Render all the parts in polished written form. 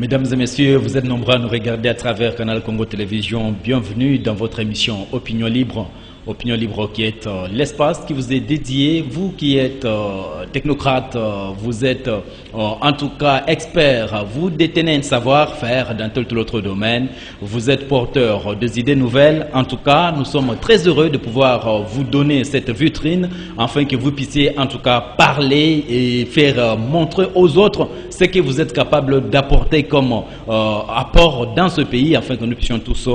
Mesdames et messieurs, vous êtes nombreux à nous regarder à travers Canal Congo Télévision. Bienvenue dans votre émission Opinion Libre. Opinion Libre qui est l'espace qui vous est dédié. Vous qui êtes technocrate, vous êtes en tout cas expert, vous détenez un savoir-faire dans tel ou autre domaine, vous êtes porteur des idées nouvelles. En tout cas, nous sommes très heureux de pouvoir vous donner cette vitrine afin que vous puissiez en tout cas parler et faire montrer aux autres ce que vous êtes capable d'apporter comme apport dans ce pays afin que nous puissions tous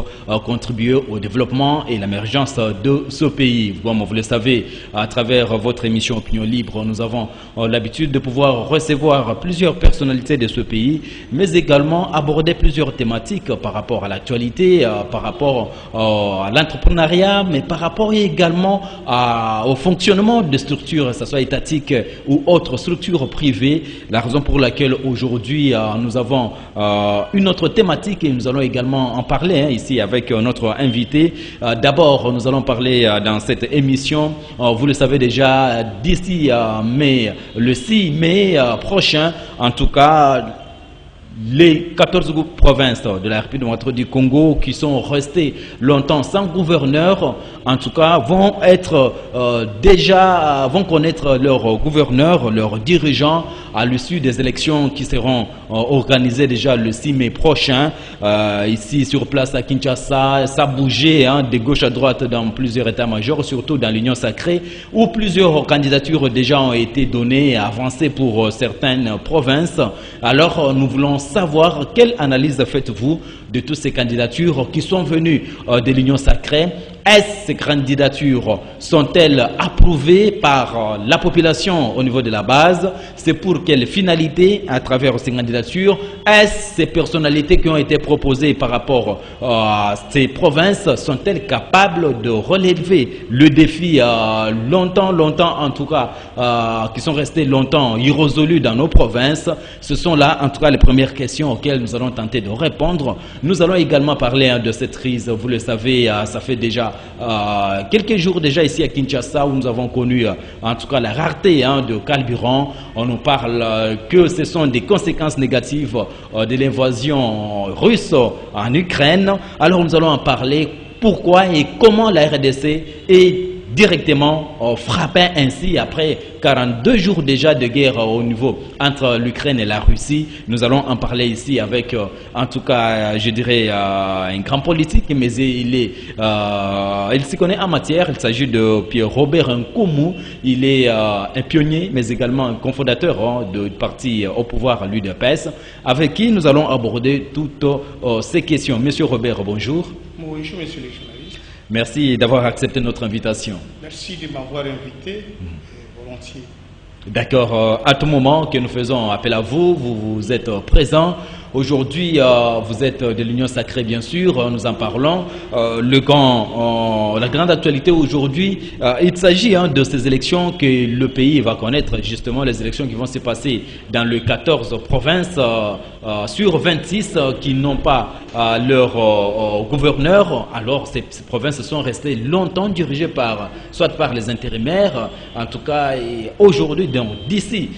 contribuer au développement et l'émergence de ce pays. Comme vous le savez, à travers votre émission Opinion Libre, nous avons l'habitude de pouvoir recevoir plusieurs personnalités de ce pays, mais également aborder plusieurs thématiques par rapport à l'actualité, par rapport à l'entrepreneuriat, mais par rapport également au fonctionnement de structures, que ce soit étatiques ou autres structures privées. La raison pour laquelle aujourd'hui nous avons une autre thématique et nous allons également en parler ici avec notre invité. D'abord, nous allons parler dans cette émission, vous le savez déjà, d'ici le 6 mai prochain, en tout cas, les 14 provinces de la République démocratique du Congo qui sont restées longtemps sans gouverneur, en tout cas, vont connaître leur gouverneur, leurs dirigeants à l'issue des élections qui seront organisées déjà le 6 mai prochain. Ici sur place à Kinshasa, ça bougeait de gauche à droite dans plusieurs états-majors, surtout dans l'Union sacrée, où plusieurs candidatures déjà ont été données et avancées pour certaines provinces. Alors, nous voulons savoir quelle analyse faites-vous de toutes ces candidatures qui sont venues de l'Union sacrée. Est-ce ces candidatures sont-elles approuvées par la population au niveau de la base? C'est pour quelle finalité à travers ces candidatures? Est-ce ces personnalités qui ont été proposées par rapport à ces provinces sont-elles capables de relever le défi longtemps en tout cas, qui sont restés longtemps irrésolus dans nos provinces? Ce sont là en tout cas les premières questions auxquelles nous allons tenter de répondre. Nous allons également parler de cette crise. Vous le savez, ça fait déjà quelques jours déjà ici à Kinshasa où nous avons connu en tout cas la rareté de carburant. On nous parle que ce sont des conséquences négatives de l'invasion russe en Ukraine. Alors nous allons en parler, pourquoi et comment la RDC est directement frappé ainsi après 42 jours déjà de guerre au niveau entre l'Ukraine et la Russie. Nous allons en parler ici avec, en tout cas, je dirais, un grand politique, mais il s'y connaît en matière. Il s'agit de Pierre-Robert Nkoumou. Il est un pionnier, mais également un cofondateur du parti au pouvoir, l'UDPS, avec qui nous allons aborder toutes ces questions. Monsieur Robert, bonjour. Bonjour, monsieur le journaliste. Merci d'avoir accepté notre invitation. Merci de m'avoir invité, volontiers. D'accord, à tout moment que nous faisons appel à vous, vous êtes présent. Aujourd'hui, vous êtes de l'Union sacrée, bien sûr, nous en parlons. La grande actualité aujourd'hui, il s'agit de ces élections que le pays va connaître, justement les élections qui vont se passer dans les 14 provinces sur 26 qui n'ont pas leur gouverneur. Alors, ces provinces sont restées longtemps dirigées soit par les intérimaires, en tout cas, aujourd'hui, d'ici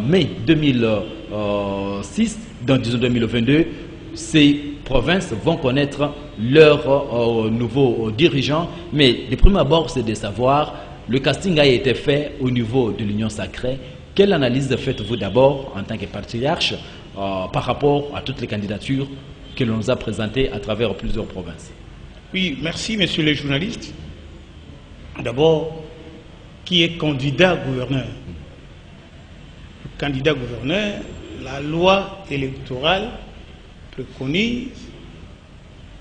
mai 2006, dans 2022, ces provinces vont connaître leurs nouveaux dirigeants. Mais de prime abord, c'est de savoir, le casting a été fait au niveau de l'Union sacrée. Quelle analyse faites-vous d'abord en tant que patriarche par rapport à toutes les candidatures que l'on nous a présentées à travers plusieurs provinces? Oui, merci monsieur le journaliste. D'abord, qui est candidat gouverneur? Le candidat gouverneur, la loi électorale préconise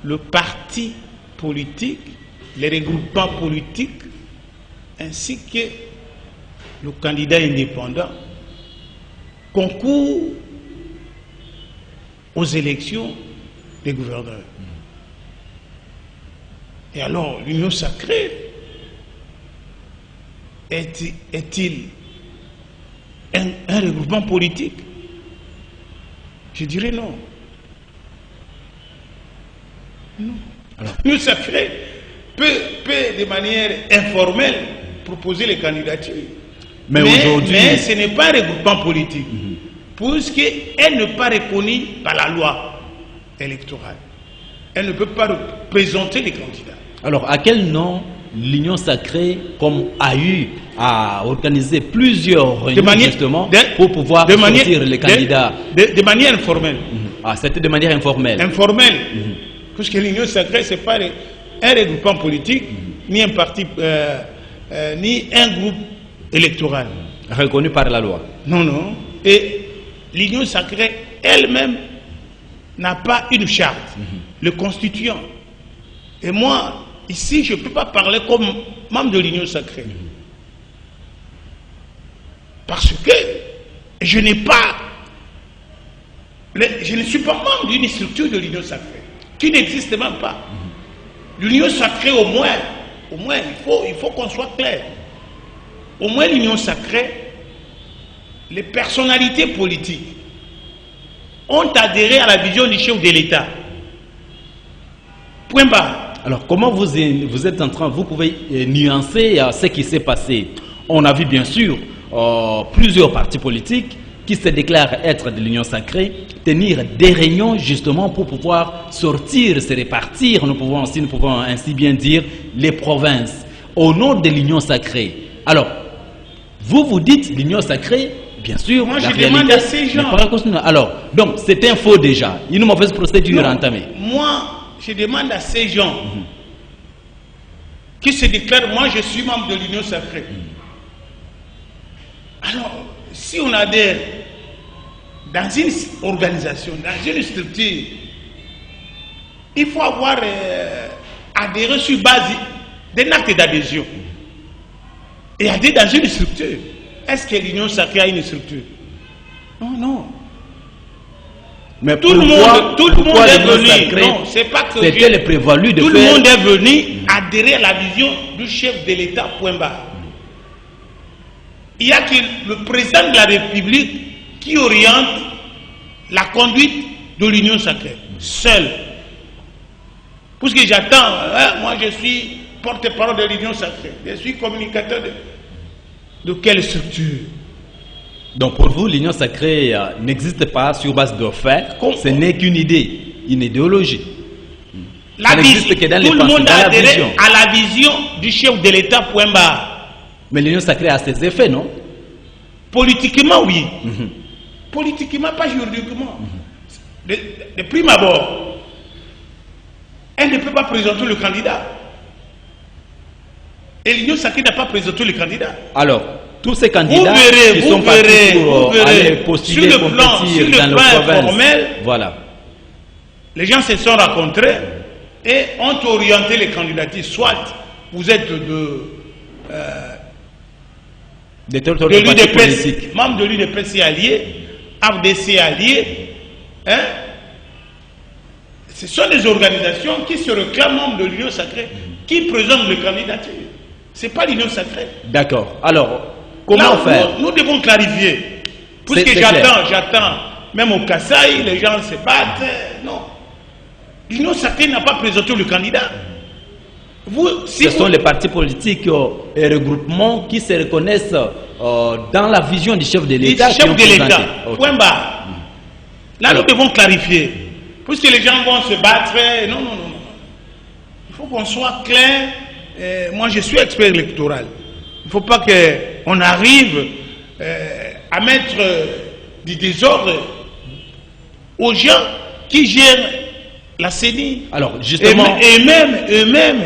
le parti politique, les regroupements politiques, ainsi que le candidat indépendant concourt aux élections des gouverneurs. Et alors, l'Union sacrée est-il un regroupement politique? Je dirais non. Non. L'Union sacrée peut de manière informelle proposer les candidatures. Mais ce n'est pas un regroupement politique. puisqu'elle n'est pas reconnue par la loi électorale. Elle ne peut pas présenter les candidats. Alors, à quel nom l'Union Sacrée a eu à organiser plusieurs réunions justement pour pouvoir sortir les candidats de manière informelle. Ah, c'était de manière informelle. Informelle. Puisque l'Union Sacrée, ce n'est pas un regroupement politique, ni un parti, ni un groupe électoral. Reconnu par la loi. Non, non. Et l'Union Sacrée elle-même n'a pas une charte. Le constituant. Et moi, ici, je ne peux pas parler comme membre de l'Union Sacrée. Parce que je n'ai pas... Je ne suis pas membre d'une structure de l'Union Sacrée, qui n'existe même pas. L'Union Sacrée, au moins, il faut qu'on soit clair. Au moins, l'Union Sacrée, les personnalités politiques ont adhéré à la vision du chef de l'État. Point barre. Alors, comment vous êtes en train, vous pouvez nuancer ce qui s'est passé? On a vu bien sûr plusieurs partis politiques qui se déclarent être de l'Union Sacrée tenir des réunions justement pour pouvoir sortir, se répartir, nous pouvons ainsi bien dire, les provinces au nom de l'Union Sacrée. Alors, vous dites l'Union Sacrée, bien sûr, moi je demande à ces gens. Alors, donc c'est un faux déjà, une mauvaise procédure entamée. Moi, je demande à ces gens qui se déclarent, moi je suis membre de l'Union Sacrée. Alors, si on adhère dans une organisation, dans une structure, il faut avoir adhéré sur base d'un acte d'adhésion. Et adhérer dans une structure. Est-ce que l'Union Sacrée a une structure? Non, non. Mais tout le monde est venu. Non, c'est pas que c'était le prévalu de tout le monde est venu adhérer à la vision du chef de l'État, point barre. Il y a que le président de la République qui oriente la conduite de l'Union Sacrée, seul. Parce que j'attends, moi je suis porte-parole de l'Union Sacrée, je suis communicateur de quelle structure? Donc pour vous, l'Union Sacrée n'existe pas sur base de faits, ce n'est qu'une idée, une idéologie. Tout le monde a adhéré à la vision du chef de l'État, point barre. Mais l'Union Sacrée a ses effets, non? Politiquement, oui. Politiquement, pas juridiquement. De prime abord, elle ne peut pas présenter le candidat. Et l'Union Sacrée n'a pas présenté le candidat. Alors, tous ces candidats qui sont partis pour aller postuler, sur le plan informel, voilà. Les gens se sont rencontrés et ont orienté les candidatures. Soit vous êtes l'UDPS, membre de l'UDPS allié, AFDC allié, hein? Ce sont des organisations qui se réclament membres de l'Union Sacrée, qui présentent les candidatures. Ce n'est pas l'Union Sacrée. D'accord. Alors, comment faire? Nous devons clarifier. Puisque j'attends, même au Kasaï, les gens se battent. Non. L'Union Sacrée n'a pas présenté le candidat. Ce sont les partis politiques et regroupements qui se reconnaissent dans la vision du chef de l'État. Chef de l'État, point barre. Là, nous devons clarifier. Puisque les gens vont se battre. Non, non, non. Il faut qu'on soit clair. Moi, je suis expert électoral. Il ne faut pas qu'on arrive à mettre du désordre aux gens qui gèrent la CENI. Alors, justement... Et même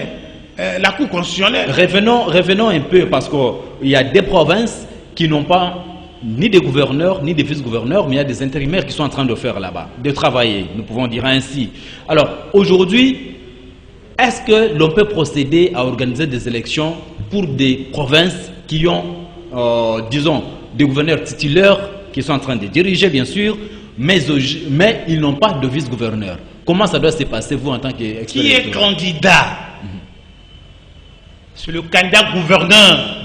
la Cour constitutionnelle. Revenons un peu, parce qu'il y a des provinces qui n'ont pas ni des gouverneurs, ni des vice-gouverneurs, mais il y a des intérimaires qui sont en train de faire là-bas, de travailler, nous pouvons dire ainsi. Alors, aujourd'hui, est-ce que l'on peut procéder à organiser des élections pour des provinces qui ont, disons, des gouverneurs titulaires qui sont en train de diriger, bien sûr, mais ils n'ont pas de vice-gouverneur? Comment ça doit se passer, vous, en tant qu'expert? Qui est candidat? C'est le candidat gouverneur.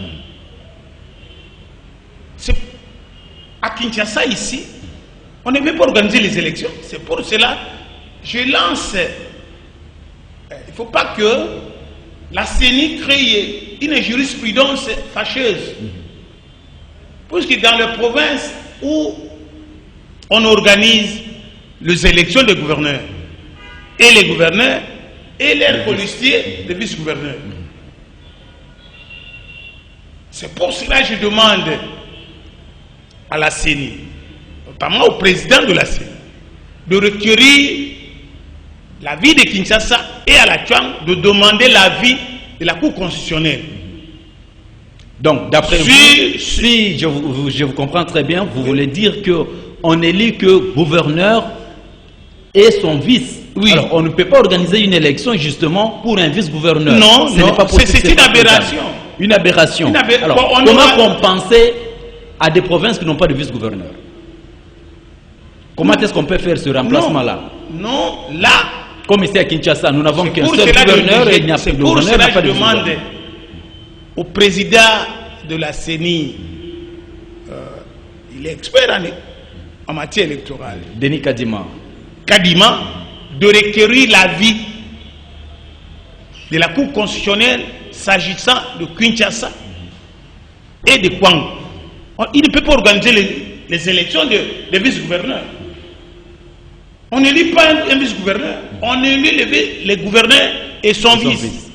À Kinshasa, ici, on ne veut pas organiser les élections. C'est pour cela que je lance. Il ne faut pas que la CENI crée une jurisprudence fâcheuse. Puisque dans les provinces où on organise les élections des gouverneurs. Et les gouverneurs et leurs policiers de vice-gouverneurs. C'est pour cela que je demande à la CENI, notamment au président de la CENI, de requérir l'avis de Kinshasa et à la Tchang de demander l'avis de la Cour constitutionnelle. Donc, d'après vous, si je vous comprends très bien, vous voulez dire qu'on élit que gouverneur et son vice. Oui. Alors, on ne peut pas organiser une élection justement pour un vice-gouverneur. Non, c'est une aberration. Une aberration. Alors, bon, comment compenser à des provinces qui n'ont pas de vice-gouverneur? Comment est-ce qu'on peut faire ce remplacement-là? Non, là... Comme ici à Kinshasa, nous n'avons qu'un seul gouverneur et il n'y a pas de gouverneur. C'est pour cela que je demande au président de la CENI, il est expert en matière électorale, Denis Kadima, de requérir l'avis de la Cour constitutionnelle s'agissant de Kinshasa et de Kwango. Il ne peut pas organiser les élections de vice-gouverneurs. On n'élit pas un vice-gouverneur, on élit les gouverneurs et son vice.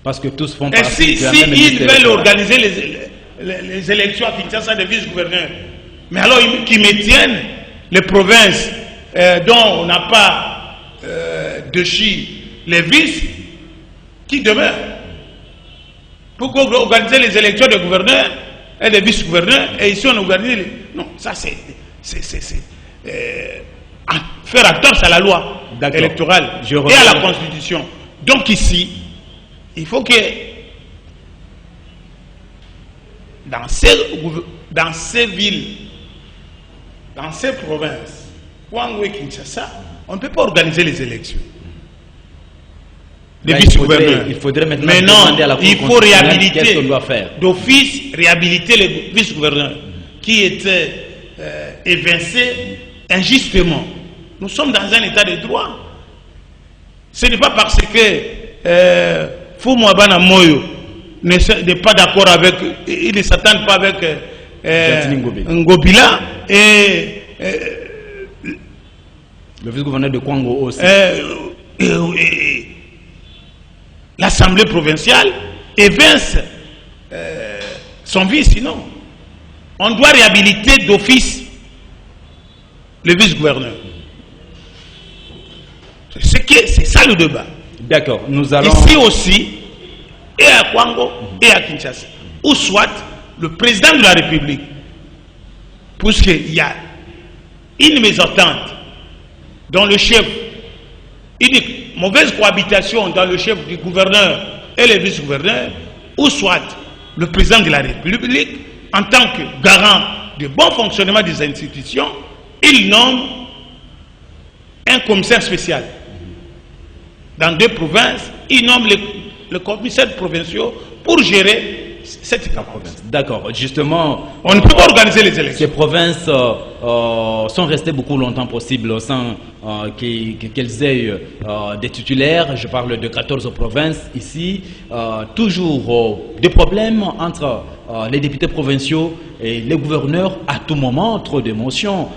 Parce que tous font partie de la même ils veulent organiser les élections à Kinshasa de vice-gouverneurs, mais alors qu'ils maintiennent les provinces dont on n'a pas déchi les vices, qui demeurent. Pourquoi organiser les élections de gouverneurs et de vice-gouverneurs et ici on organise les... Non, ça c'est faire attention à la loi électorale et à la Constitution. Donc ici, il faut que dans ces villes, dans ces provinces, Kwango et Kinshasa, on ne peut pas organiser les élections. Les vice-gouverneurs. Il faudrait maintenant demander à la Cour il faut réhabiliter, qu'est-ce qu'on doit faire d'office, réhabiliter les vice-gouverneurs qui étaient évincés injustement. Nous sommes dans un état de droit. Ce n'est pas parce que Fumwabana Moyo n'est pas d'accord avec, il ne s'attend pas avec Ngobila et le vice-gouverneur de Kwango aussi. L'Assemblée provinciale évince son vice, sinon. On doit réhabiliter d'office le vice-gouverneur. C'est ça le débat. D'accord, nous allons... Ici aussi, et à Kwango, et à Kinshasa, ou soit le président de la République, puisqu'il y a une mésentente dans le chef, une mauvaise cohabitation dans le chef du gouverneur et le vice-gouverneur, ou soit le président de la République, en tant que garant du bon fonctionnement des institutions, il nomme un commissaire spécial. Dans 2 provinces, il nomme les commissaires provinciaux pour gérer cette province. D'accord, justement... On ne peut pas organiser les élections. Ces provinces sont restées beaucoup longtemps possibles sans qu'elles aient des titulaires. Je parle de 14 provinces ici. Toujours des problèmes entre les députés provinciaux et les gouverneurs à tout moment, trop d'émotions.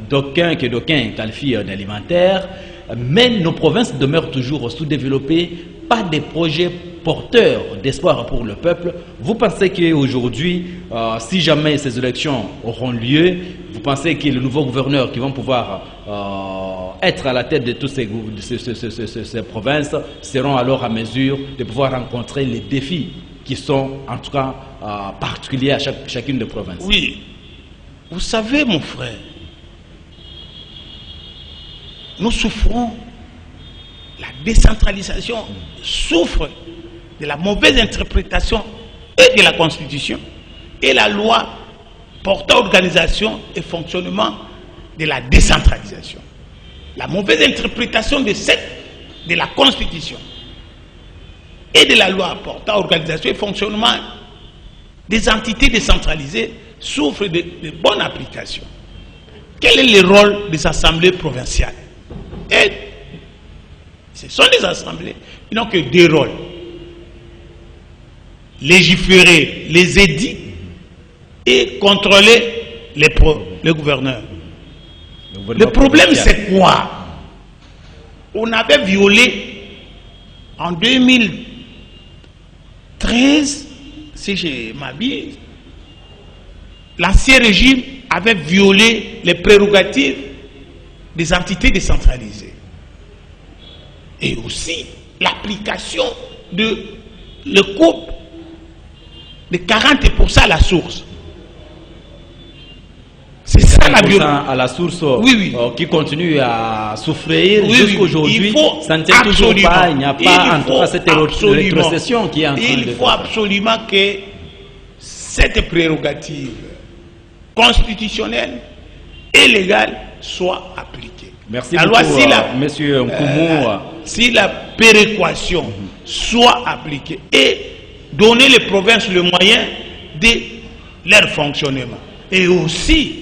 D'aucuns qualifient d'alimentaire. Mais nos provinces demeurent toujours sous-développées, pas des projets porteurs d'espoir pour le peuple. Vous pensez qu'aujourd'hui, si jamais ces élections auront lieu, vous pensez que les nouveaux gouverneurs qui vont pouvoir être à la tête de toutes ces provinces seront alors à mesure de pouvoir rencontrer les défis qui sont en tout cas particuliers à chacune des provinces? Oui, vous savez mon frère, nous souffrons, la décentralisation souffre de la mauvaise interprétation et de la Constitution et la loi portant organisation et fonctionnement de la décentralisation. La mauvaise interprétation de la Constitution et de la loi portant organisation et fonctionnement des entités décentralisées souffre de bonne application. Quel est le rôle des assemblées provinciales? Et ce sont les assemblées, ils n'ont que 2 rôles. Légiférer les édits et contrôler les le gouverneur. Le problème, c'est quoi? On avait violé en 2013, si je m'abuse, l'ancien régime avait violé les prérogatives des entités décentralisées. Et aussi l'application de le coupe de 40% à la source. C'est ça la violence. À la source, oui. Qui continue à souffrir jusqu'aujourd'hui. Oui. Ça ne tient toujours pas. Il n'y a pas en tout cas cette rétrocession qui est en train de... Il faut absolument que cette prérogative constitutionnelle et légale soit appliquée. Merci beaucoup, Monsieur Nkoumou. Si la péréquation soit appliquée et donner les provinces le moyen de leur fonctionnement. Et aussi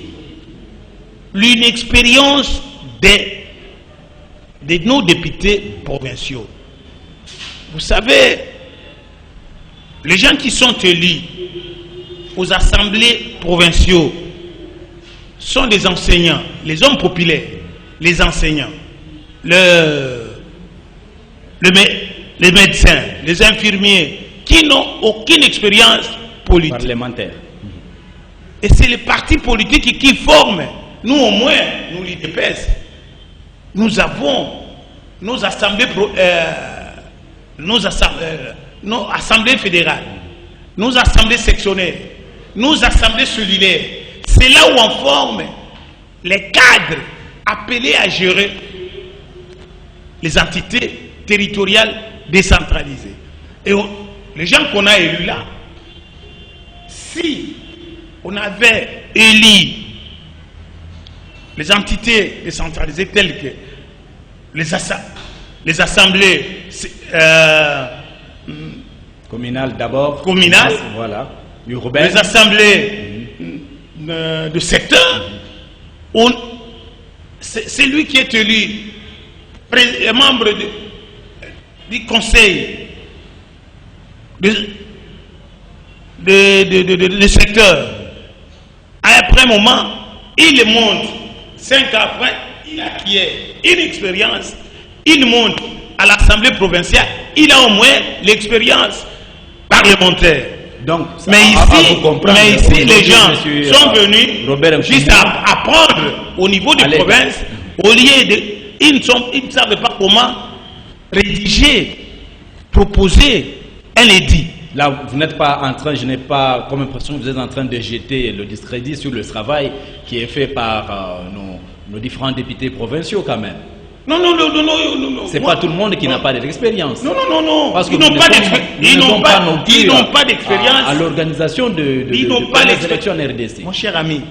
l'inexpérience de nos députés provinciaux. Vous savez, les gens qui sont élus aux assemblées provinciaux sont des enseignants, les hommes populaires, les enseignants, les médecins, les infirmiers, qui n'ont aucune expérience politique. Parlementaire. Et c'est les partis politiques qui forment. Nous, au moins, nous, l'IDPS, nous avons nos assemblées, nos assemblées fédérales, nos assemblées sectionnaires, nos assemblées cellulaires. C'est là où on forme les cadres appelés à gérer les entités territoriales décentralisées. Et les gens qu'on a élus là, si on avait élu les entités décentralisées telles que les assemblées communales d'abord, communales, voilà, urbaines, les assemblées de secteur, c'est lui qui est élu membre du conseil de secteur. Après un moment, il monte. 5 ans après, il acquiert une expérience. Il monte à l'Assemblée provinciale. Il a au moins l'expérience parlementaire. Donc, mais ici, les gens sont venus juste à apprendre au niveau des provinces. Au lieu de... Ils ne savent pas comment rédiger, proposer un édit. Là, vous n'êtes pas en train, je n'ai pas comme impression que vous êtes en train de jeter le discrédit sur le travail qui est fait par nos différents députés provinciaux quand même. Non. C'est pas tout le monde qui n'a pas d'expérience. Non. Parce que ils n'ont pas d'expérience à l'organisation des élections en RDC. Mon cher ami,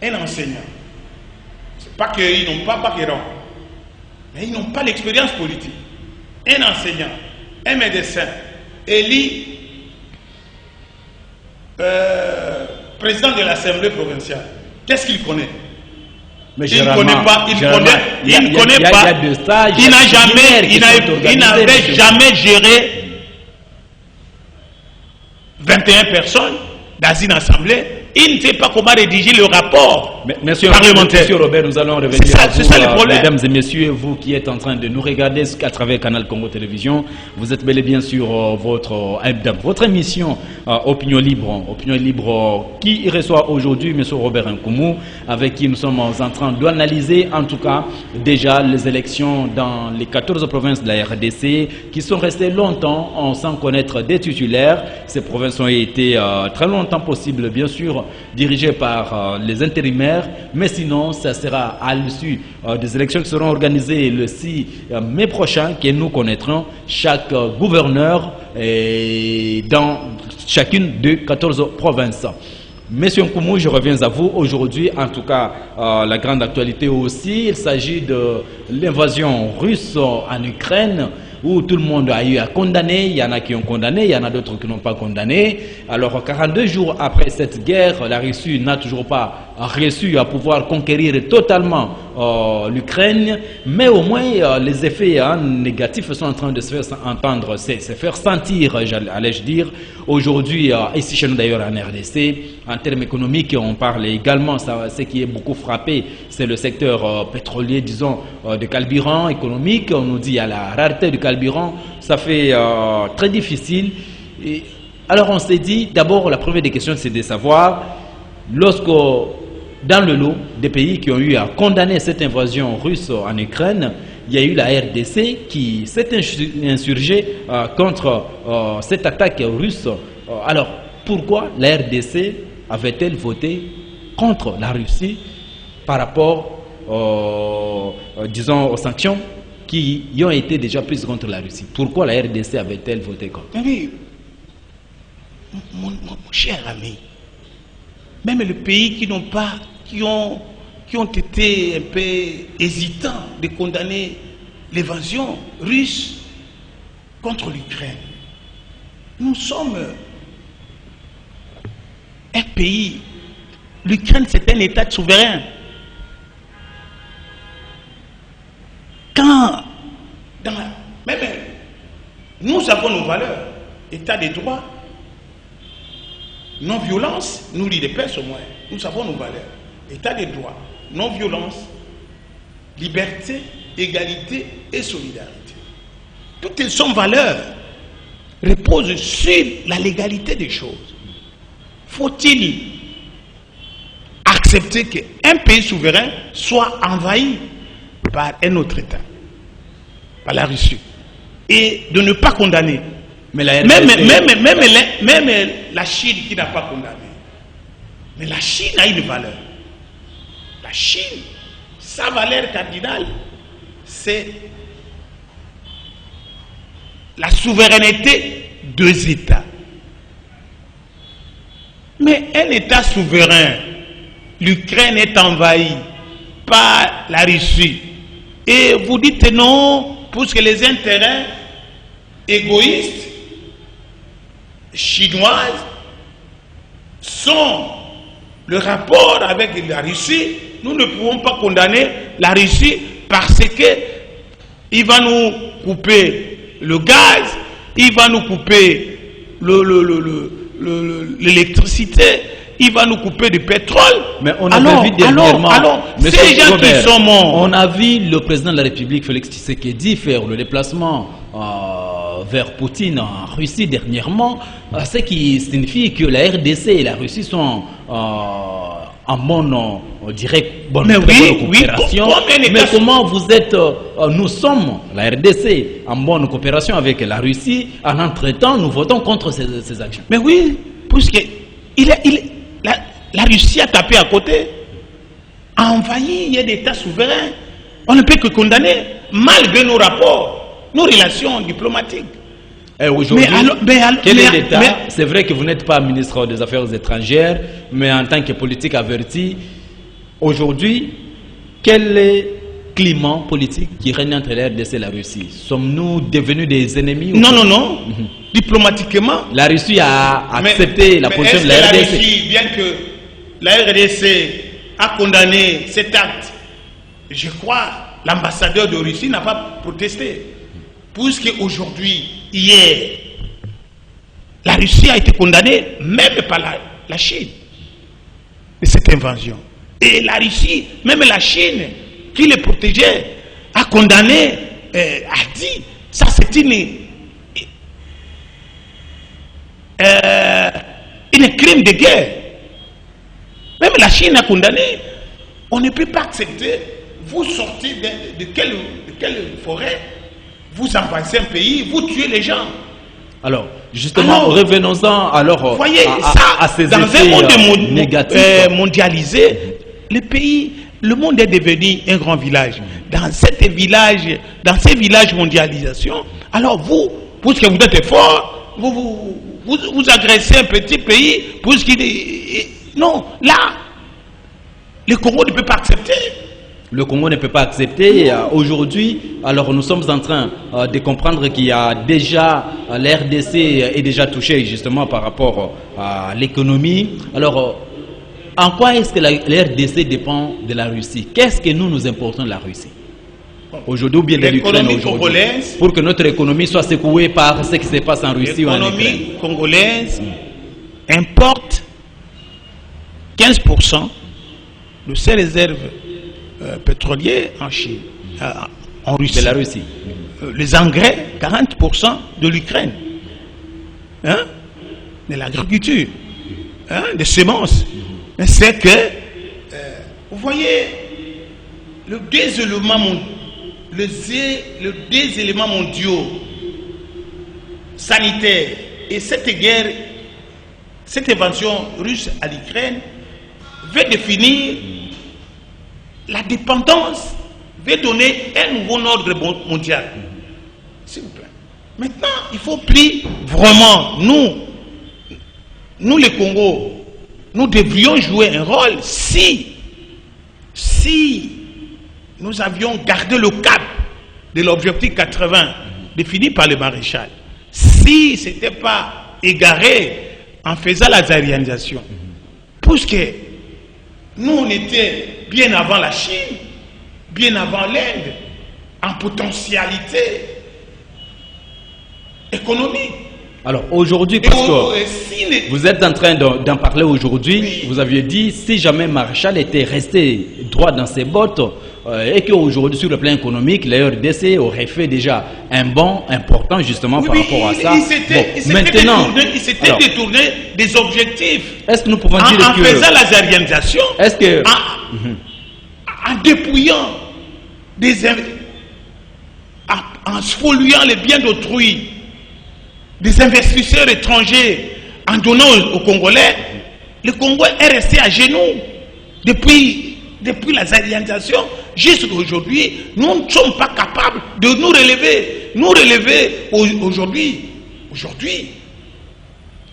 un enseignant, c'est pas qu'ils n'ont pas background, mais ils n'ont pas l'expérience politique. Un enseignant, un médecin, élu président de l'Assemblée provinciale, qu'est-ce qu'il connaît? Mais il ne connaît pas, il n'avait jamais géré 21 personnes dans une assemblée. Il ne sait pas comment rédiger le rapport parlementaire. Monsieur Robert, nous allons revenir à vous, c'est ça le problème. mesdames et messieurs, vous qui êtes en train de nous regarder à travers Canal Congo Télévision, vous êtes bel et bien sur votre émission Opinion Libre qui reçoit aujourd'hui Monsieur Robert Nkoumou, avec qui nous sommes en train d'analyser en tout cas déjà les élections dans les 14 provinces de la RDC qui sont restées longtemps sans connaître des titulaires. Ces provinces ont été très longtemps possibles, bien sûr, dirigées par les intérimaires, mais sinon ça sera à l'issue des élections qui seront organisées le 6 mai prochain que nous connaîtrons chaque gouverneur dans chacune des 14 provinces. Monsieur Nkoumou, je reviens à vous. Aujourd'hui, en tout cas, la grande actualité aussi, il s'agit de l'invasion russe en Ukraine. où tout le monde a eu à condamner. Il y en a qui ont condamné, il y en a d'autres qui n'ont pas condamné. Alors 42 jours après cette guerre, la Russie n'a toujours pas réussi à pouvoir conquérir totalement l'Ukraine, mais au moins les effets négatifs sont en train de se faire entendre, se faire sentir, allais-je dire. Aujourd'hui, ici chez nous d'ailleurs en RDC, en termes économiques, on parle également, ce qui est beaucoup frappé, c'est le secteur pétrolier, disons, de carburant économique. On nous dit qu'il y a la rareté du carburant, ça fait très difficile. Et alors on s'est dit, d'abord la première des questions c'est de savoir, lorsque dans le lot des pays qui ont eu à condamner cette invasion russe en Ukraine, il y a eu la RDC qui s'est insurgée contre cette attaque russe. Alors, pourquoi la RDC avait-elle voté contre la Russie par rapport, disons, aux sanctions qui y ont été déjà prises contre la Russie? Pourquoi la RDC avait-elle voté contre? Oui, mon cher ami, même les pays qui n'ont pas, qui ont été un peu hésitants de condamner l'invasion russe contre l'Ukraine. Nous sommes un pays, l'Ukraine c'est un État souverain. Quand, même nous avons nos valeurs, État des droits, non-violence, nous les pèses au moins, nous avons nos valeurs. État des droits, non-violence, liberté, égalité et solidarité. Toutes ces valeurs reposent sur la légalité des choses. Faut-il accepter qu'un pays souverain soit envahi par un autre État, par la Russie, et de ne pas condamner? Mais la même la Chine qui n'a pas condamné. Mais la Chine a une valeur. La Chine, sa valeur cardinale, c'est la souveraineté des États. Mais un État souverain, l'Ukraine est envahie par la Russie. Et vous dites non, parce que les intérêts égoïstes chinoises sont le rapport avec la Russie. Nous ne pouvons pas condamner la Russie parce que il va nous couper le gaz, il va nous couper l'électricité, il va nous couper du pétrole. Mais on a vu dernièrement, ces gens qui sont morts. On a vu le président de la République, Félix Tshisekedi, faire le déplacement vers Poutine en Russie dernièrement, ce qui signifie que la RDC et la Russie sont en bonne, on dirait, bonne coopération. Mais comment vous êtes, nous sommes, la RDC, en bonne coopération avec la Russie, en entre-temps, nous votons contre ces actions. Mais oui, puisque la Russie a tapé à côté, a envahi, il y a des États souverains. On ne peut que condamner, malgré nos rapports, nos relations diplomatiques. Aujourd'hui, quel est l'État? C'est vrai que vous n'êtes pas ministre des Affaires étrangères, mais en tant que politique averti, aujourd'hui, quel est le climat politique qui règne entre la RDC et la Russie? Sommes-nous devenus des ennemis? Non. Diplomatiquement. La Russie a accepté la position de la RDC. La Russie, bien que la RDC a condamné cet acte, je crois, l'ambassadeur de Russie n'a pas protesté. Puisque aujourd'hui, hier, la Russie a été condamnée même par la Chine de cette invasion. Et la Russie, même la Chine, qui les protégeait, a condamné, a dit, ça c'est un crime de guerre. Même la Chine a condamné. On ne peut pas accepter, vous sortez de quelle forêt, vous envahissez un pays, vous tuez les gens. Alors, justement, revenons-en alors voyez, à ces dans effets un monde négatifs. Mondialisé, le monde est devenu un grand village. Dans ces villages mondialisation, alors vous, puisque vous êtes fort, vous agressez un petit pays, puisqu'il est... Non, là, le Congo ne peut pas accepter le Congo ne peut pas accepter. Aujourd'hui, alors nous sommes en train de comprendre qu'il y a déjà, l'RDC est déjà touché justement par rapport à l'économie. Alors, en quoi est-ce que l'RDC dépend de la Russie? Qu'est-ce que nous importons de la Russie aujourd'hui ou bien de l'Ukraine aujourd'hui, pour que notre économie soit secouée par ce qui se passe en Russie ou en Ukraine? L'économie congolaise importe 15% de ses réserves pétrolières en Chine, en Russie. De la Russie. Les engrais, 40% de l'Ukraine. Hein? De l'agriculture, hein? Des semences. C'est que, vous voyez, le deux éléments mondiaux sanitaires et cette guerre, cette invasion russe à l'Ukraine veut définir la dépendance, veut donner un nouveau ordre mondial. S'il vous plaît. Maintenant, il faut plus vraiment, nous les Congo, nous devrions jouer un rôle si nous avions gardé le cap de l'objectif 80 défini par le maréchal, si ce n'était pas égaré en faisant la zaïrianisation, puisque nous on était bien avant la Chine, bien avant l'Inde, en potentialité économique. Alors aujourd'hui, parce que vous êtes en train d'en parler aujourd'hui, oui. Vous aviez dit si jamais Maréchal était resté droit dans ses bottes et qu'aujourd'hui sur le plan économique, la RDC aurait fait déjà un bond important justement par rapport à ça. Il s'était détourné des objectifs. Est-ce que nous pouvons dire en faisant la zaïrianisation, en dépouillant en spoliant les biens d'autrui, des investisseurs étrangers, en donnant aux Congolais, le Congo est resté à genoux depuis la zaïrianisation jusqu'à aujourd'hui. Nous ne sommes pas capables de nous relever. Nous relever aujourd'hui,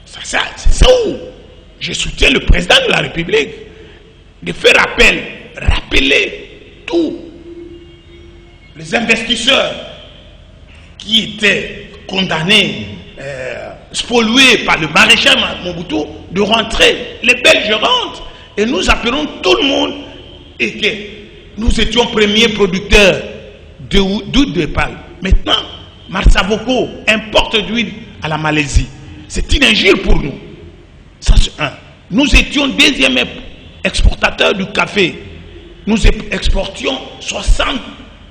c'est ça où je soutiens le président de la République, de faire rappeler tous les investisseurs qui étaient condamnés, spoliés par le maréchal Mobutu, de rentrer. Les Belges rentrent et nous appelons tout le monde et que nous étions premiers producteurs d'huile de palme. Maintenant, Marsavoko importe d'huile à la Malaisie. C'est une injure pour nous. Ça, c'est un. Nous étions deuxième exportateur du café. Nous exportions 60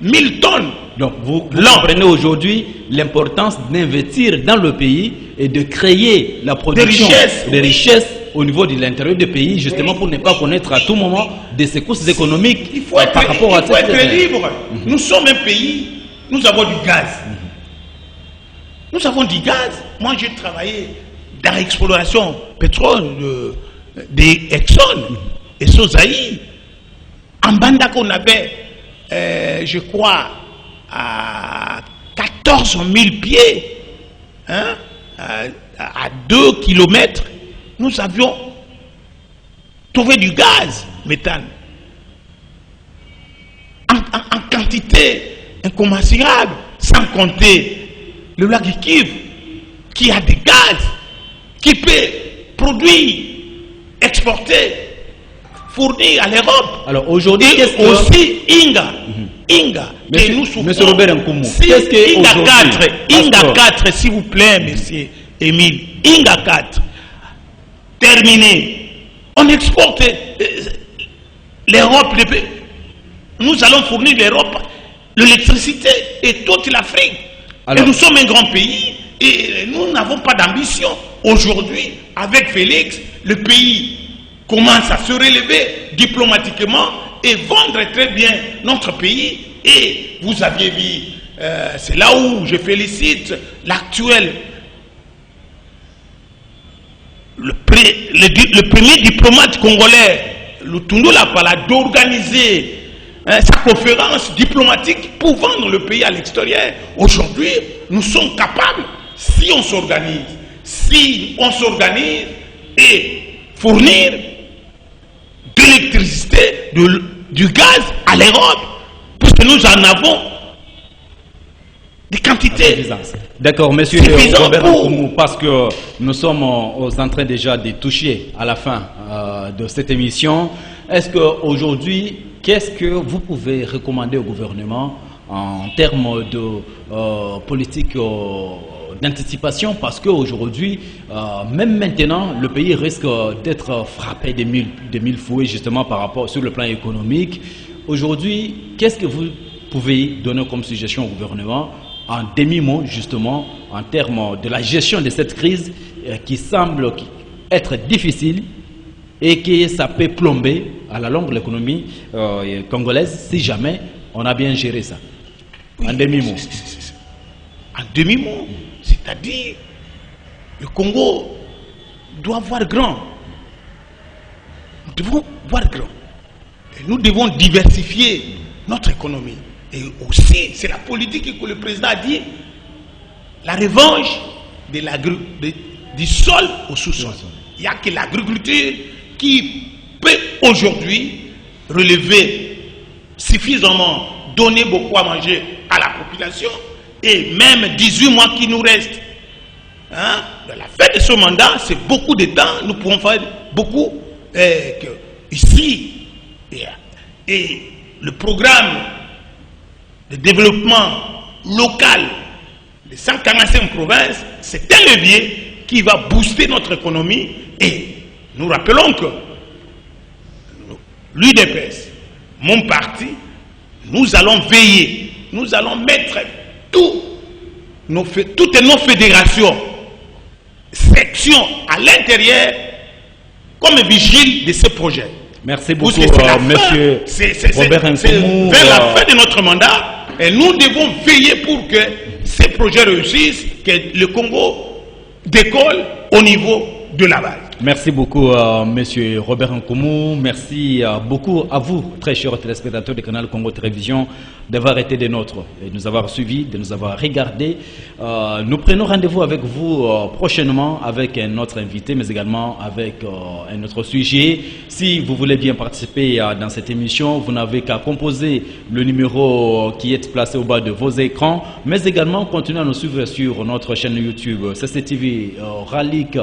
000 tonnes. Donc vous comprenez aujourd'hui l'importance d'investir dans le pays et de créer la production de richesses au niveau de l'intérieur du pays, justement pour ne pas connaître à tout moment des secousses économiques par rapport à cette... Il faut être libre. Nous sommes un pays, nous avons du gaz. Nous avons du gaz. Moi j'ai travaillé dans l'exploration pétrole des Exxon et Sosaï. En Banda qu'on avait, je crois, à 14 000 pieds, hein, à 2 kilomètres, nous avions trouvé du gaz méthane en quantité incommensurable, sans compter le lac du Kivu qui a du gaz, qui peut produire, exporter, fournir à l'Europe. Alors aujourd'hui, qu'est-ce que aussi Inga, monsieur, nous souffrons. Monsieur Robert Nkoumou, si qu'est-ce que Inga 4, s'il vous plaît, monsieur Émile, Inga 4, terminé. On exporte l'Europe, nous allons fournir l'Europe l'électricité et toute l'Afrique. Et nous sommes un grand pays et nous n'avons pas d'ambition. Aujourd'hui, avec Félix, le pays commence à se relever diplomatiquement et vendre très bien notre pays. Et vous aviez vu, c'est là où je félicite l'actuel, le premier diplomate congolais, Lutundu Lapala, d'organiser sa conférence diplomatique pour vendre le pays à l'extérieur. Aujourd'hui, nous sommes capables, si on s'organise, et fournir de l'électricité, du gaz à l'Europe, puisque nous en avons des quantités. D'accord, monsieur Robert Nkoumou, parce que nous sommes en train déjà de toucher à la fin de cette émission. Est-ce qu'aujourd'hui, qu'est-ce que vous pouvez recommander au gouvernement en termes de politique d'anticipation? Parce qu'aujourd'hui, même maintenant, le pays risque d'être frappé de mille fouets justement par rapport sur le plan économique. Aujourd'hui, qu'est-ce que vous pouvez donner comme suggestion au gouvernement en demi-mot justement en termes de la gestion de cette crise qui semble être difficile et que ça peut plomber à la longue l'économie congolaise si jamais on a bien géré ça? Oui, en demi-mot. En demi-mot, c'est-à-dire le Congo doit voir grand. Nous devons voir grand. Et nous devons diversifier notre économie. Et aussi, c'est la politique que le président a dit, la revanche du sol au sous-sol. Il n'y a que l'agriculture qui peut aujourd'hui relever suffisamment, donner beaucoup à manger à la population, et même 18 mois qui nous restent. Hein, de la fin de ce mandat, c'est beaucoup de temps, nous pouvons faire beaucoup ici. Et le programme de développement local des 145 provinces, c'est un levier qui va booster notre économie. Et nous rappelons que l'UDPS, mon parti, nous allons veiller, nous allons mettre toutes nos fédérations, sections à l'intérieur comme vigile de ce projet. Merci beaucoup, monsieur Robert Nkoumou. Vers la fin de notre mandat, et nous devons veiller pour que ces projets réussissent, que le Congo décolle au niveau de la base. Merci beaucoup, monsieur Robert Nkoumou. Merci beaucoup à vous, très chers téléspectateurs du canal Congo Télévision, d'avoir été des nôtres et de nous avoir suivis, de nous avoir regardés. Nous prenons rendez-vous avec vous prochainement avec un autre invité, mais également avec un autre sujet. Si vous voulez bien participer dans cette émission, vous n'avez qu'à composer le numéro qui est placé au bas de vos écrans, mais également continuez à nous suivre sur notre chaîne YouTube CCTV Ralik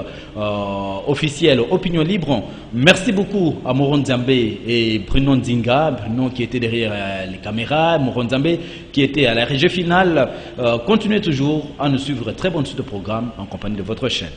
officiel Opinion Libre. Merci beaucoup à Moron Zambé et Bruno Nzinga, Bruno qui était derrière les caméras, Moron Zambé qui était à la régie finale. Continuez toujours à nous suivre. Très bonne suite de programme en compagnie de votre chaîne.